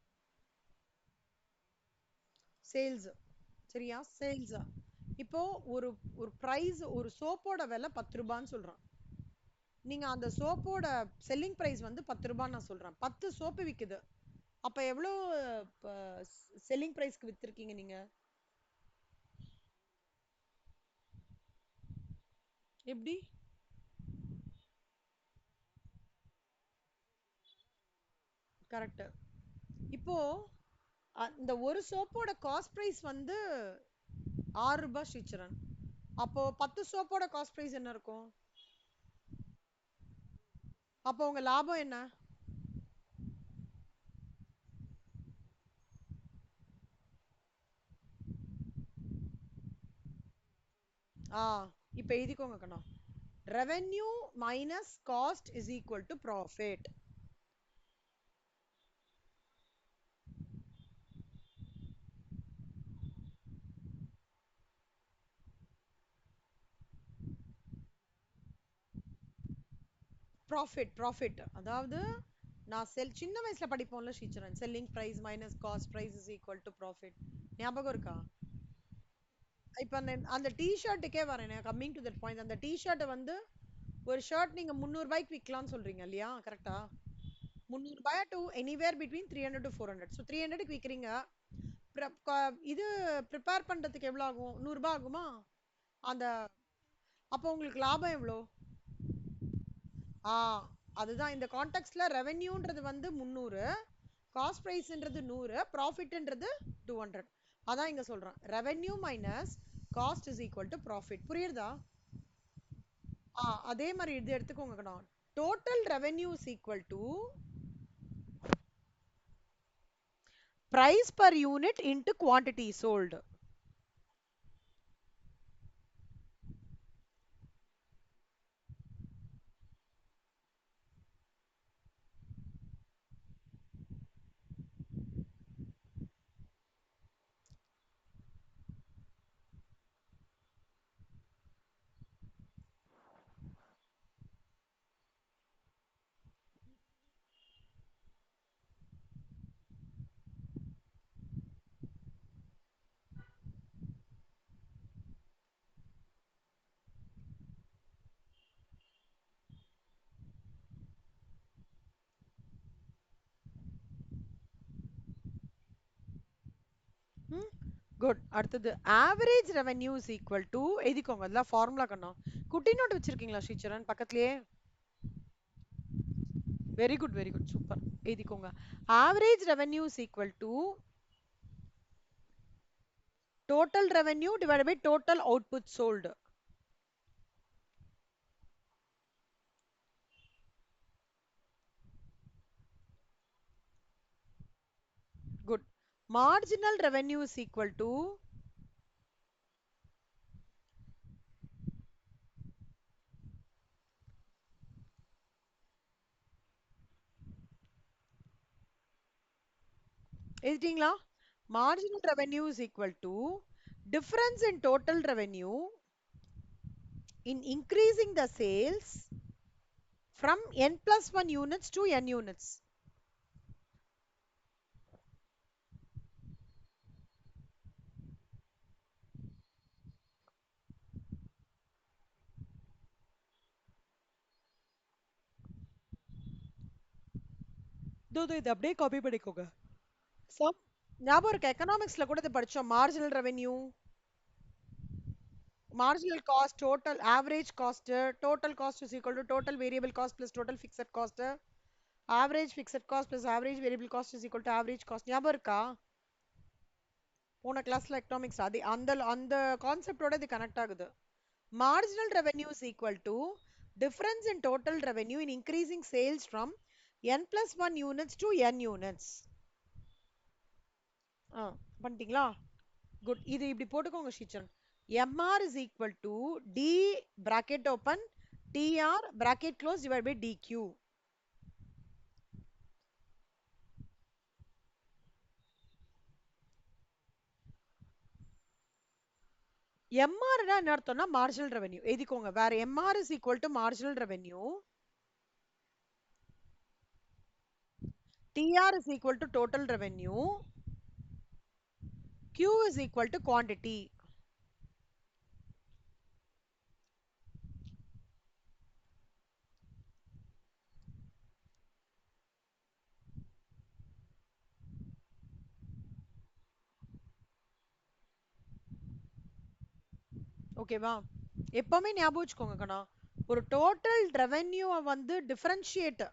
Sales. சரியா, சேல்ஸ். இப்போ ஒரு ஒரு பிரைஸ், ஒரு சோப்போட விலை 10 ரூபான்னு சொல்றான். நீங்க அந்த சோப்போட செல்லிங் பிரைஸ் வந்து 10 ரூபான்னு நான் சொல்றேன். 10 சோப்பு விக்குது. அப்ப எவ்வளோ செல்லிங் பிரைஸ்க்கு வித்திருக்கீங்க நீங்க? எப்படி? கரெக்ட். இப்போ இந்த ஒரு சோப்போட காஸ்ட் பிரைஸ் வந்து 6 ரூபாய் ஸ்ரீச்சரன். அப்போ 10 சோப்போட காஸ்ட் பிரைஸ் என்ன இருக்கும்? அப்போ உங்க லாபம் என்ன? இப்போ எழுதிக்கோங்க கண்ணா. Revenue minus cost is equal to profit. Profit அதாவது நான் சின்ன வயசுல படிப்போம்ல Sricharan, selling price minus cost price is equal to profit. ஞாபகம் இருக்கா? இப்ப அந்த ஷர்ட்டுக்கே வரேன், கம்மிங் டு தட் பாயிண்ட். அந்த ஷர்ட்டை வந்து ஒரு ஷர்ட் நீங்க 300 ரூபாய்க்கு விற்கலாம்னு சொல்றீங்க இல்லையா? கரெக்டா? 300 ரூபாய் to anywhere between 300 to 400. So 300க்கு விற்கிறீங்க. இது ப்ரிப்பேர் பண்றதுக்கு எவ்வளவு ஆகும்? 100 ரூபாய் ஆகுமா? அந்த அப்போ உங்களுக்கு லாபம் எவ்வளோ? ஆ அதுதான் இந்த கான்டெக்ட்ல ரெவென்யூன்றது வந்து 300, காஸ்ட் பிரைஸ்ன்றது 100, ப்ராஃபிட்ன்றது 200. அதான் இங்க சொல்றேன், revenue minus cost is equal to profit. புரியுதா? அதே மாதிரி இது எடுத்துக்கோங்க. Total revenue is equal to price per unit into quantity sold. Good. அடுத்தது average revenue is equal to எழுதிக்கோங்க. அதெல்லாம் ஃபார்முலா கண்ணா. குட்டி நோட் வச்சிருக்கீங்களா ஸ்ரீச்சரன் பக்கத்துலயே? Very good, very good, super. எழுதிக்கோங்க. Average revenue is equal to total revenue divided by total output sold. Good. Marginal revenue is equal to எழுதிட்டீங்களா? Marginal revenue is equal to difference in total revenue in increasing the sales from n plus 1 units to n units. இது அப்படியே copy பண்ணிக்கோங்க. Some ஞாபகம் இருக்கு, எக்கனாமிக்ஸ்ல கூட இது படிச்சோம். Marginal revenue, marginal cost, total average cost, total cost is equal to total variable cost plus total fixed cost, average fixed cost plus average variable cost is equal to average cost. ஞாபகம் இருக்கா? போன கிளாஸ்ல economics அது அந்த அந்த கான்செப்டோட இது connect ஆகுது. Marginal revenue is equal to difference in total revenue in increasing sales from n plus 1 units to n units. பண்ணிட்டீங்களா? குட். இது இப்படி போட்டுக்கோங்க Sricharan. MR is equal to D bracket open TR bracket close divided by DQ. MR என்ன அர்த்தம்னா marginal revenue. எழுதிக்கோங்க. வேற MR is equal to marginal revenue, TR is equal to total revenue, Q is equal to quantity. ஓகேவா? எப்பவுமே ஞாபகம் வச்சுக்கோங்க கண்ணா, ஒரு total ரெவென்யூவை வந்து டிஃபரன்ஷியேட்,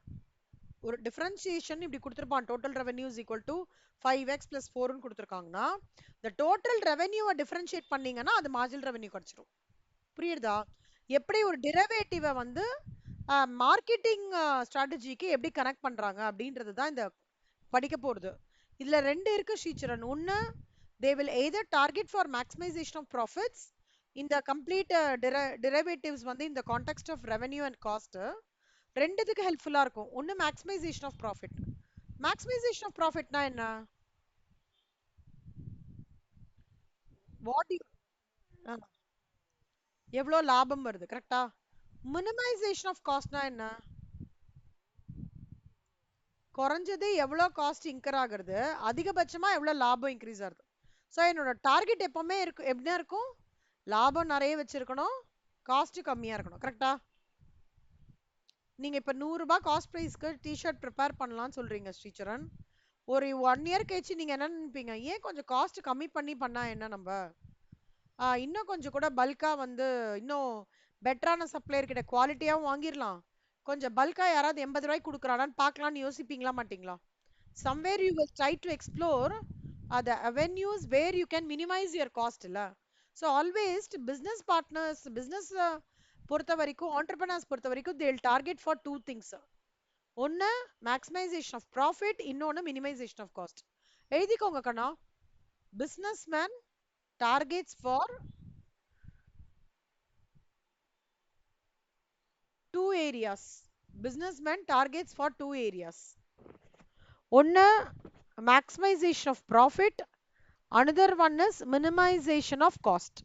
ஒரு டிஃபரன்ஷியேஷன் இப்படி கொடுத்துருப்பான். Total revenue is equal to 5x plus 4ன்னு கொடுத்துருக்காங்கன்னா, இந்த டோட்டல் ரெவென்யூவை டிஃபரன்ஷியேட் பண்ணீங்கன்னா அது மார்ஜினல் ரெவென்யூ கிடைச்சிரும். புரியுதா? எப்படி ஒரு டெரிவேட்டிவை வந்து மார்க்கெட்டிங் ஸ்ட்ராட்டஜிக்கு எப்படி கனெக்ட் பண்றாங்க அப்படின்றது தான் இந்த படிக்க போறது. இதுல ரெண்டு இருக்கு ஸ்ரீச்சரன். ஒன்னு, they will either target for maximization of profits in the complete derivatives வந்து in the context of revenue and cost. ரெண்டுத்துக்கு ஹெல்ப்ஃபுல்லா இருக்கும். ஒன்னு maximization of profit. maximization of profitனா என்ன? வாட் எவ்வளவு லாபம் வருது, கரெக்டா? மினிமைசேஷன் ஆஃப் காஸ்ட்னா என்ன? குறைஞ்சது எவ்வளோ காஸ்ட் இன்கர் ஆகுறது, அதிகபட்சமா எவ்வளவு லாபம் இன்க்ரீஸ் ஆகுது. ஸோ என்னோட டார்கெட் எப்பவுமே இருக்கு எப்படின்னா இருக்கும், லாபம் நிறைய வச்சிருக்கணும், காஸ்ட் கம்மியா இருக்கணும். கரெக்டா? நீங்க இப்ப 100 ரூபாய் காஸ்ட் பிரைஸ்க்கு டிஷர்ட் ப்ரிப்பேர் பண்ணலாம்னு சொல்றீங்க ஸ்ரீச்சரன். ஒரு 1 இயர் கழிச்சு நீங்க என்ன நினைப்பீங்க, ஏன் கொஞ்சம் காஸ்ட் கம்மி பண்ணா என்ன, நம்ம இன்னும் கொஞ்சம் கூட பல்கா வந்து இன்னும் பெட்டரான சப்ளையர் கிட்ட குவாலிட்டியாவும் வாங்கிடலாம், கொஞ்சம் பல்கா யாராவது 80 ரூபாய்க்கு கொடுக்குறானான்னு பார்க்கலாம்னு யோசிப்பீங்களா மாட்டீங்களா? Somewhere you will try to explore the avenues where you can minimize your cost இல்ல. So always business partners, business பொறுத்த வரைக்கும், entrepreneurs பொறுத்த வரைக்கும் they'll target for two things. ஒன்னு maximization of profit, இன்னொன்னு minimization of cost. எழுதிக்கோங்க கண்ணா. businessman targets for two areas. businessman targets for two areas. ஒன்னு maximization of profit, another one is minimization of cost.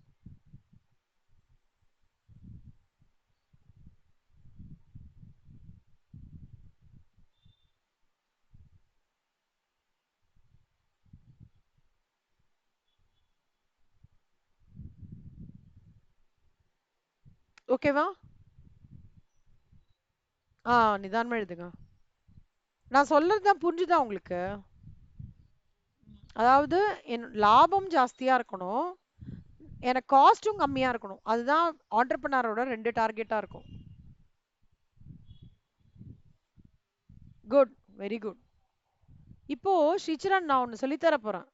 ஓகேவா? நிதானமா எழுதுங்க. நான் சொல்றதுதான் புரிஞ்சுதா உங்களுக்கு? அதாவது என் லாபம் ஜாஸ்தியா இருக்கணும், எனக்கு காஸ்டும் கம்மியா இருக்கணும். அதுதான் ஆண்டர்பனரோட ரெண்டு டார்கெட்டா இருக்கும். Good, very good. இப்போ ஸ்ரீச்சரன் நான் ஒன்னு சொல்லித்தர போறேன்.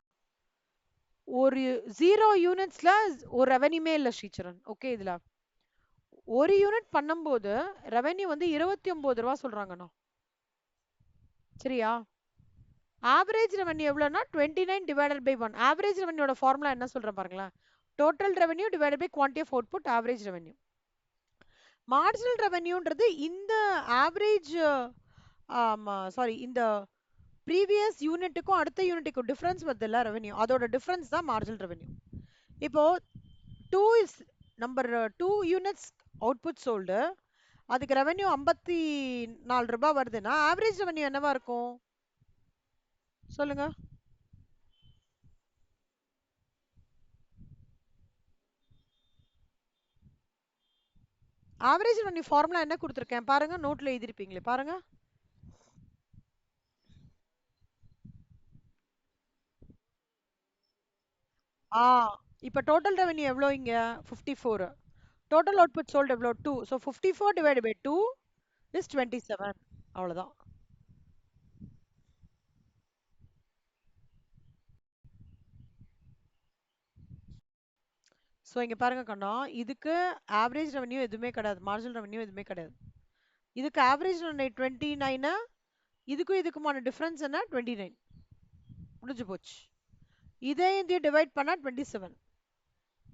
ஒரு 0 யூனிட்ஸ்ல ஒரு ரெவென்யூமே இல்ல ஸ்ரீச்சரன். ஓகே, இதுல ஒரு யூனிட் பண்ணும்போது ரெவென்யூ வந்து 29 ரூபா சொல்றாங்கண்ணா. சரியா? ஆவரேஜ் ரெவென்யூ எவ்வளவுனா 29 டிவைடட் பை 1. ஆவரேஜ் ரெவென்யூட ஃபார்முலா என்ன சொல்றேன் பாருங்களேன். Total revenue divided by quantity of output, average revenue. Marginal ரெவென்யூன்றது இந்த ஆவரேஜ், சாரி, இந்த ப்ரீவியஸ் யூனிட்டுக்கும் அடுத்த யூனிட்டுக்கும் டிஃபரன்ஸ் வருதுல்ல ரெவென்யூ, அதோட டிஃபரன்ஸ் தான் மார்ஜினல் ரெவென்யூ. இப்போ 2 is number 2 units output sold, அதுக்கு ரெவென்யூ 54 ரூபாய் வருதுன்னா ஆவரேஜ் ரெவென்யூ என்னவா இருக்கும் சொல்லுங்க? ஆவரேஜ் ரெவென்யூ ஃபார்முலா என்ன கொடுத்துருக்கேன் பாருங்க, நோட்ல எழுதிருப்பீங்களே பாருங்க. ஆ இப்போ டோட்டல் ரெவென்யூ எவ்வளோ இங்க 54, டோட்டல் அவுட்புட் சோல்ட் எவ்வளோ 2, ஸோ 54 டிவைடட் பை 2 இஸ் 27. அவ்வளவுதான். ஸோ இங்க பாருங்க கண்ணா, இதுக்கு ஆவரேஜ் ரெவென்யூ எதுவுமே கிடையாது, மார்ஜினல் ரெவென்யூ எதுவுமே கிடையாது. இதுக்கு ஆவரேஜ் ரெவென்யூ 29, இதுக்கும் இதுக்குமான டிஃபரன்ஸ் என்ன 29, முடிஞ்சு போச்சு. இதே இந்த டிவைட் பண்ணா 27,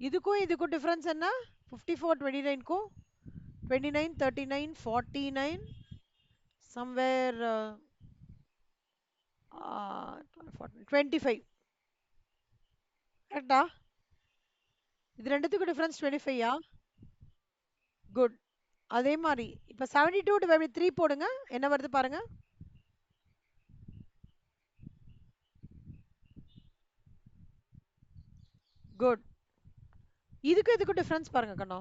இதுக்கும் இதுக்கும் டிஃபரன்ஸ் என்ன 54 29க்கும் 29 39 49 somewhere 25. கரெக்டா? இது ரெண்டுத்துக்கும் டிஃபரன்ஸ் 25யா? குட். அதே மாதிரி இப்போ 72 டிவைட் பை 3 போடுங்க, என்ன வருது பாருங்க. குட். இதுக்கு இதுக்கும் டிஃபரன்ஸ் பாருங்க கண்ணா,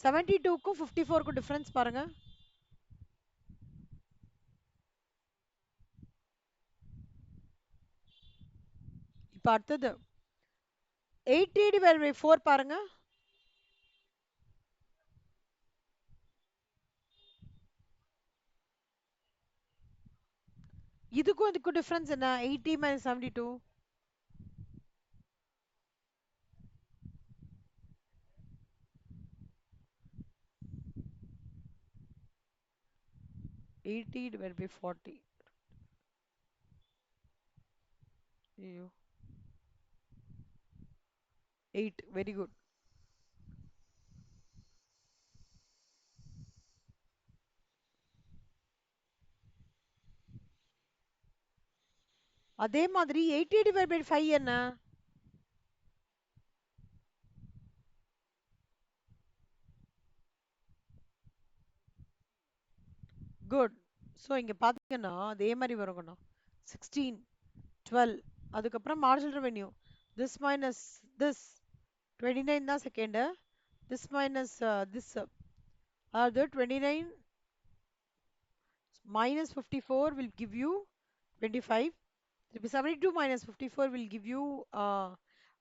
72க்கும் 54க்கும் டிஃபரன்ஸ் பாருங்க. இப்போ அடுத்தது 80 டிவைட் பை 4 பாருங்க. இதுக்கும் இதுக்கும் டிஃபரன்ஸ் என்ன 80 minus 72? 80 divided by 40. ஐயோ, 8. Very good. அதே மாதிரி 80 divided by 5 என்ன? குட். ஸோ இங்கே பார்த்தீங்கன்னா அதே மாதிரி வருங்கண்ணா 16 12 அதுக்கப்புறம் marginal revenue this minus this 29 தான் செகண்டு திஸ் மைனஸ் திஸ் அதாவது 29 minus 54 will give you 25 திருப்பி 72 minus 54 will give you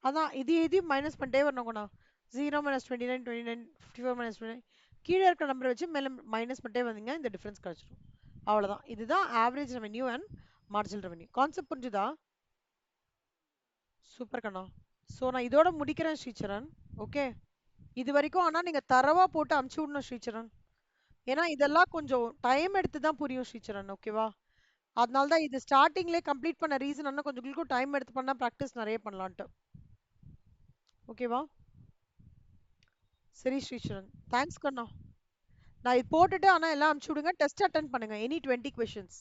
அதான் இது மைனஸ் பண்ணிட்டே வரணுங்கண்ணா 0 minus 29 29 54 minus 29 கீழே இருக்கிற நம்பரை வச்சு மேலே மைனஸ் பண்ணிட்டே வந்தீங்க இந்த டிஃபரன்ஸ் கிடச்சிடும் அவ்வளோதான் இதுதான் average revenue and marginal revenue concept புரிஞ்சுதா சூப்பர் கண்ணா ஸோ நான் இதோட முடிக்கிறேன் ஸ்ரீச்சரன் ஓகே இது வரைக்கும் ஆனால் நீங்கள் தரவா போட்டு அமுச்சு விடணும் ஸ்ரீச்சரன் ஏன்னா இதெல்லாம் கொஞ்சம் டைம் எடுத்து தான் புரியும் ஸ்ரீச்சரன் ஓகேவா அதனால தான் இது ஸ்டார்டிங்லேயே கம்ப்ளீட் பண்ண ரீசன் என்ன கொஞ்சம் உங்களுக்கும் டைம் எடுத்து பண்ணால் ப்ராக்டிஸ் நிறைய பண்ணலான்ட்டு ஓகேவா சரி ஸ்ரீச்சரன் தேங்க்ஸ் கண்ணா நான் இது போட்டுட்டு ஆனால் எல்லாம் அமுச்சு விடுங்க டெஸ்ட் அட்டன் பண்ணுங்க எனி 20 கொஷின்ஸ்